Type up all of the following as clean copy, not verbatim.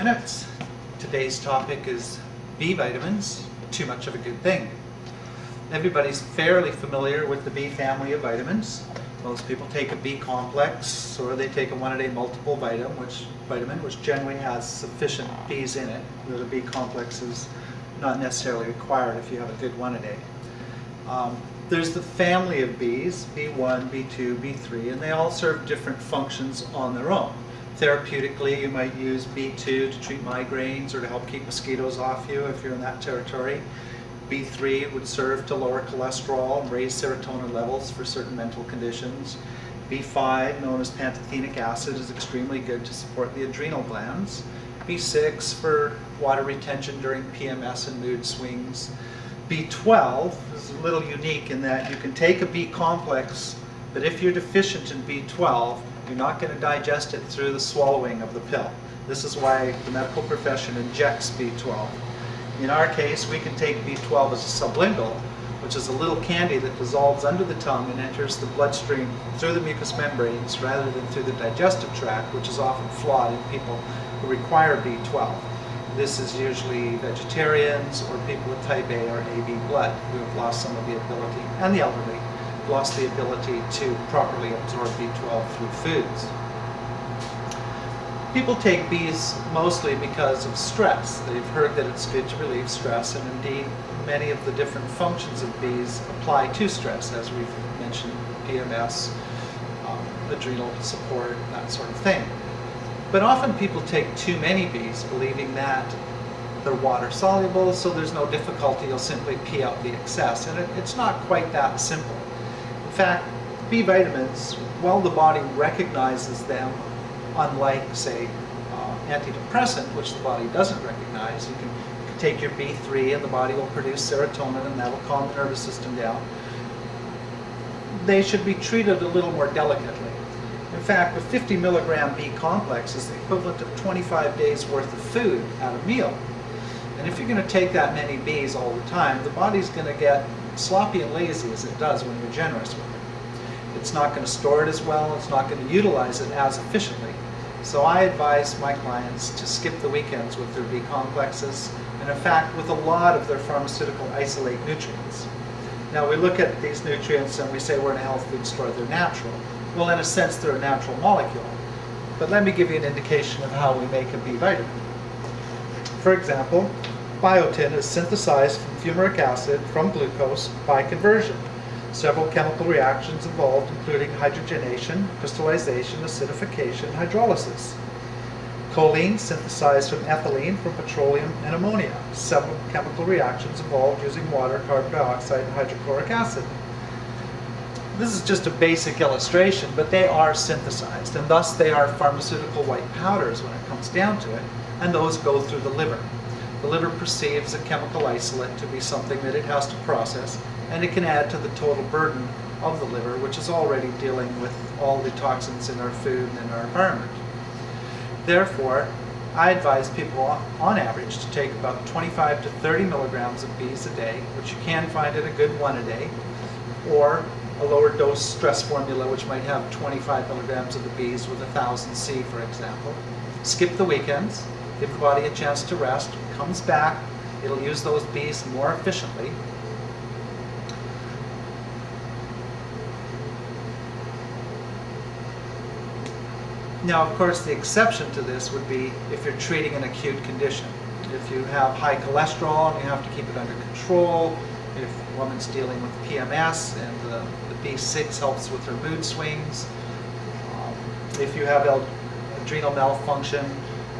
minutes. Today's topic is B vitamins, too much of a good thing. Everybody's fairly familiar with the B family of vitamins. Most people take a B complex or they take a one-a-day multiple vitamin, which generally has sufficient Bs in it. The B complex is not necessarily required if you have a good one-a-day. There's the family of Bs, B1, B2, B3, and they all serve different functions on their own. Therapeutically, you might use B2 to treat migraines or to help keep mosquitoes off you if you're in that territory. B3 would serve to lower cholesterol and raise serotonin levels for certain mental conditions. B5, known as pantothenic acid, is extremely good to support the adrenal glands. B6 for water retention during PMS and mood swings. B12 is a little unique in that you can take a B complex, but if you're deficient in B12, you're not going to digest it through the swallowing of the pill. This is why the medical profession injects B12. In our case, we can take B12 as a sublingual, which is a little candy that dissolves under the tongue and enters the bloodstream through the mucous membranes rather than through the digestive tract, which is often flawed in people who require B12. This is usually vegetarians or people with type A or AB blood who have lost some of the ability, and the elderly, lost the ability to properly absorb B12 through foods. People take Bs mostly because of stress. They've heard that it's good to relieve stress, and indeed many of the different functions of Bs apply to stress, as we've mentioned, PMS, adrenal support, that sort of thing. But often people take too many Bs, believing that they're water soluble, so there's no difficulty, you'll simply pee out the excess, and it's not quite that simple. In fact, B vitamins, while the body recognizes them, unlike, say, antidepressant, which the body doesn't recognize, you can take your B3 and the body will produce serotonin and that'll calm the nervous system down. They should be treated a little more delicately. In fact, a 50 milligram B complex is the equivalent of 25 days worth of food at a meal. And if you're going to take that many Bs all the time, the body's going to get sloppy and lazy as it does when you're generous with it. It's not going to store it as well, it's not going to utilize it as efficiently. So I advise my clients to skip the weekends with their B complexes, and in fact with a lot of their pharmaceutical isolate nutrients. Now we look at these nutrients and we say we're in a health food store, they're natural. Well, in a sense they're a natural molecule. But let me give you an indication of how we make a B vitamin. For example, biotin is synthesized from fumaric acid from glucose by conversion. Several chemical reactions involved, including hydrogenation, crystallization, acidification, and hydrolysis. Choline synthesized from ethylene from petroleum and ammonia. Several chemical reactions involved using water, carbon dioxide, and hydrochloric acid. This is just a basic illustration, but they are synthesized, and thus they are pharmaceutical white powders when it comes down to it, and those go through the liver. The liver perceives a chemical isolate to be something that it has to process, and it can add to the total burden of the liver, which is already dealing with all the toxins in our food and in our environment. Therefore, I advise people on average to take about 25 to 30 milligrams of Bs a day, which you can find at a good one a day, or a lower dose stress formula which might have 25 milligrams of the Bs with 1000 C, for example. Skip the weekends, give the body a chance to rest, comes back, it'll use those Bs more efficiently. Now, of course, the exception to this would be if you're treating an acute condition. If you have high cholesterol and you have to keep it under control, if a woman's dealing with PMS and the B6 helps with her mood swings, if you have adrenal malfunction,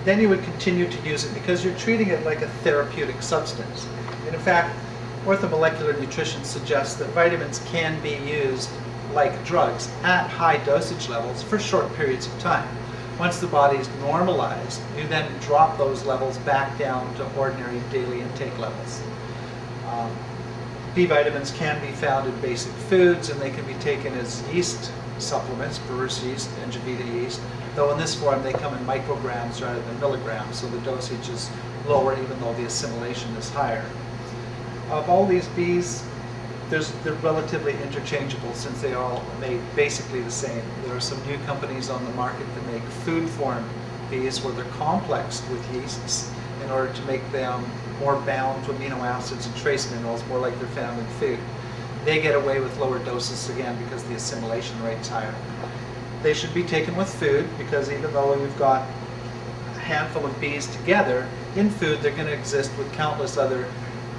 then you would continue to use it because you're treating it like a therapeutic substance. And in fact, orthomolecular nutrition suggests that vitamins can be used like drugs at high dosage levels for short periods of time. Once the body's normalized, you then drop those levels back down to ordinary daily intake levels. B vitamins can be found in basic foods, and they can be taken as yeast supplements, Brewer's yeast and Javita yeast, though in this form they come in micrograms rather than milligrams, so the dosage is lower even though the assimilation is higher. Of all these Bs, they're relatively interchangeable since they are all made basically the same. There are some new companies on the market that make food form bees where they're complexed with yeasts in order to make them more bound to amino acids and trace minerals, more like they're found in food. They get away with lower doses again because the assimilation rate's higher. They should be taken with food because even though we've got a handful of bees together, in food they're going to exist with countless other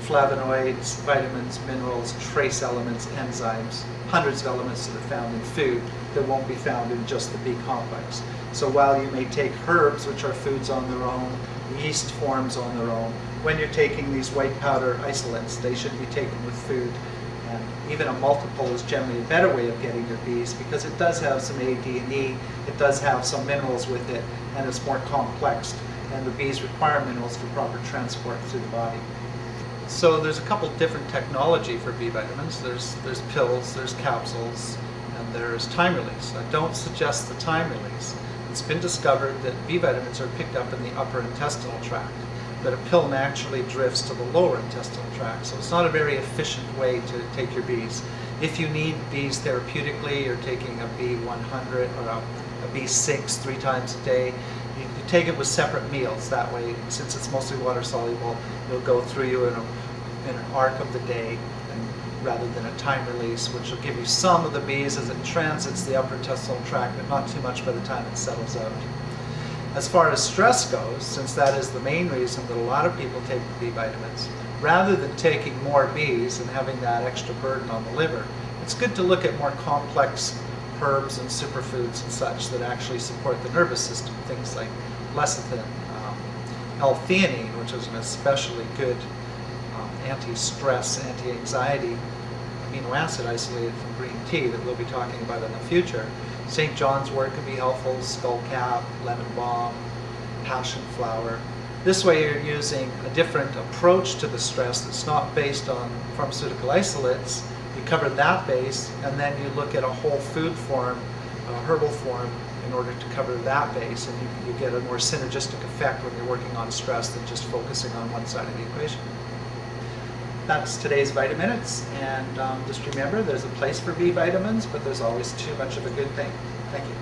flavonoids, vitamins, minerals, trace elements, enzymes, hundreds of elements that are found in food that won't be found in just the bee complex. So while you may take herbs, which are foods on their own, yeast forms on their own, when you're taking these white powder isolates, they should be taken with food. And even a multiple is generally a better way of getting your bees because it does have some A, D, and E, it does have some minerals with it, and it's more complex. And the bees require minerals for proper transport through the body. So there's a couple different technology for B vitamins. There's pills, there's capsules, and there's time release. I don't suggest the time release. It's been discovered that B vitamins are picked up in the upper intestinal tract, but a pill naturally drifts to the lower intestinal tract, so it's not a very efficient way to take your bees. If you need bees therapeutically, you're taking a B100 or a B6 3 times a day, you take it with separate meals. That way, since it's mostly water soluble, it'll go through you in an arc of the day, and rather than a time release, which will give you some of the bees as it transits the upper intestinal tract, but not too much by the time it settles out. As far as stress goes, since that is the main reason that a lot of people take the B vitamins, rather than taking more bees and having that extra burden on the liver, it's good to look at more complex herbs and superfoods and such that actually support the nervous system. Things like lecithin, L-theanine, which is an especially good anti-stress, anti-anxiety amino acid isolated from green tea that we'll be talking about in the future. St. John's wort can be helpful, skullcap, lemon balm, passion flower. This way you're using a different approach to the stress that's not based on pharmaceutical isolates. You cover that base, and then you look at a whole food form, a herbal form, in order to cover that base, and you get a more synergistic effect when you're working on stress than just focusing on one side of the equation. That's today's Vitaminutes, and just remember there's a place for B vitamins, but there's always too much of a good thing. Thank you.